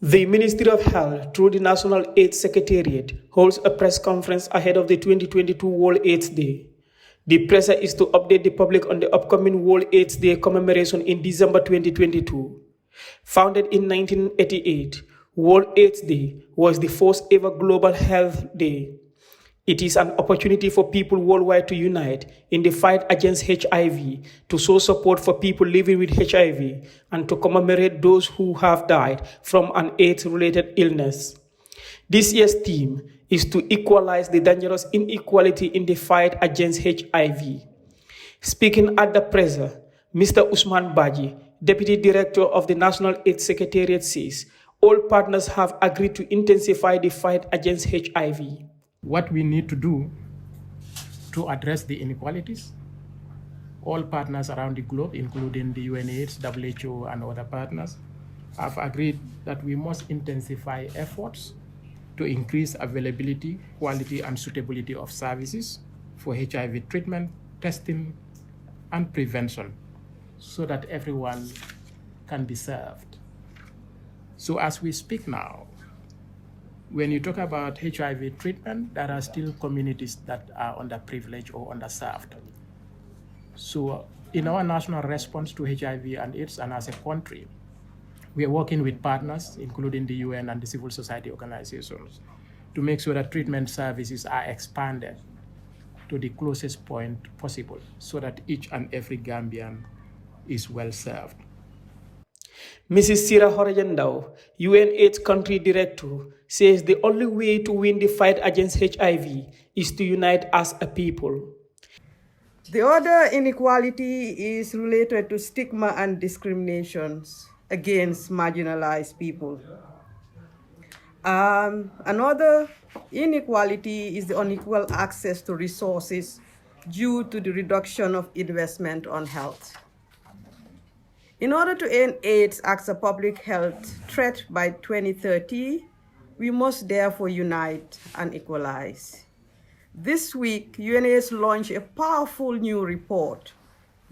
The Ministry of Health, through the National AIDS Secretariat, holds a press conference ahead of the 2022 World AIDS Day. The pressure is to update the public on the upcoming World AIDS Day commemoration in December 2022. Founded in 1988, World AIDS Day was the first ever global health day. It is an opportunity for people worldwide to unite in the fight against HIV, to show support for people living with HIV, and to commemorate those who have died from an AIDS-related illness. This year's theme is to equalize the dangerous inequality in the fight against HIV. Speaking at the presser, Mr. Usman Baji, Deputy Director of the National AIDS Secretariat, says all partners have agreed to intensify the fight against HIV. What we need to do to address the inequalities, all partners around the globe, including the UNAIDS, WHO, and other partners, have agreed that we must intensify efforts to increase availability, quality, and suitability of services for HIV treatment, testing, and prevention, so that everyone can be served. So as we speak now, when you talk about HIV treatment, there are still communities that are underprivileged or underserved. So in our national response to HIV and AIDS, and as a country, we are working with partners, including the UN and the civil society organizations, to make sure that treatment services are expanded to the closest point possible so that each and every Gambian is well served. Mrs. Sira Horejandao, UNAIDS Country Director, says the only way to win the fight against HIV is to unite as a people. The other inequality is related to stigma and discriminations against marginalized people. Another inequality is the unequal access to resources due to the reduction of investment on health. In order to end AIDS as a public health threat by 2030, we must therefore unite and equalize. This week, UNAIDS launched a powerful new report,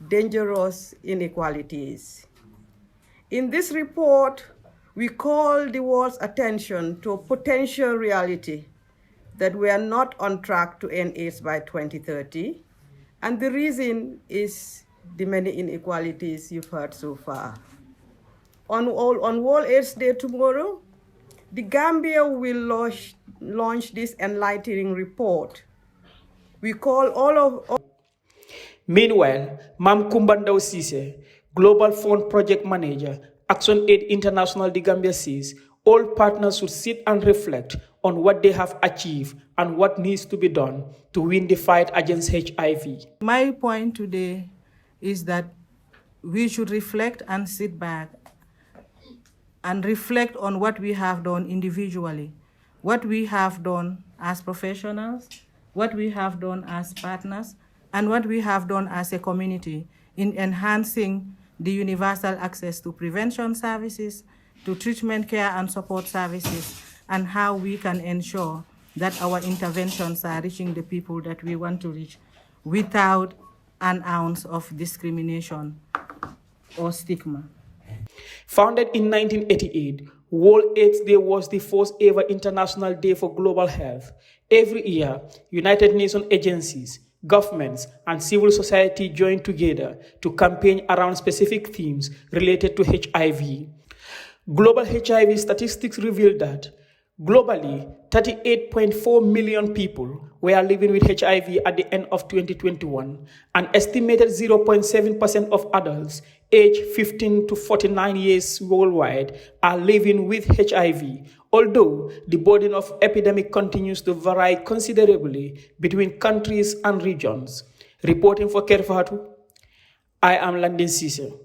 Dangerous Inequalities. In this report, we call the world's attention to a potential reality that we are not on track to end AIDS by 2030, and the reason is the many inequalities you've heard so far. On World AIDS Day tomorrow, the Gambia will launch this enlightening report. We call Meanwhile, Mam Kumbandao Sise, Global Fund Project Manager, Action Aid International, the Gambia, says all partners should sit and reflect on what they have achieved and what needs to be done to win the fight against HIV. My point today is that we should reflect and sit back and reflect on what we have done individually, what we have done as professionals, what we have done as partners, and what we have done as a community in enhancing the universal access to prevention services, to treatment care and support services, and how we can ensure that our interventions are reaching the people that we want to reach without an ounce of discrimination or stigma. Founded in 1988, World AIDS Day was the first ever international day for global health. Every year, United Nations agencies, governments, and civil society join together to campaign around specific themes related to HIV. Global HIV statistics reveal that globally, 38.4 million people were living with HIV at the end of 2021. An estimated 0.7% of adults aged 15 to 49 years worldwide are living with HIV, although the burden of epidemic continues to vary considerably between countries and regions. Reporting for Kerr, Fatou, I am Landin Cisse.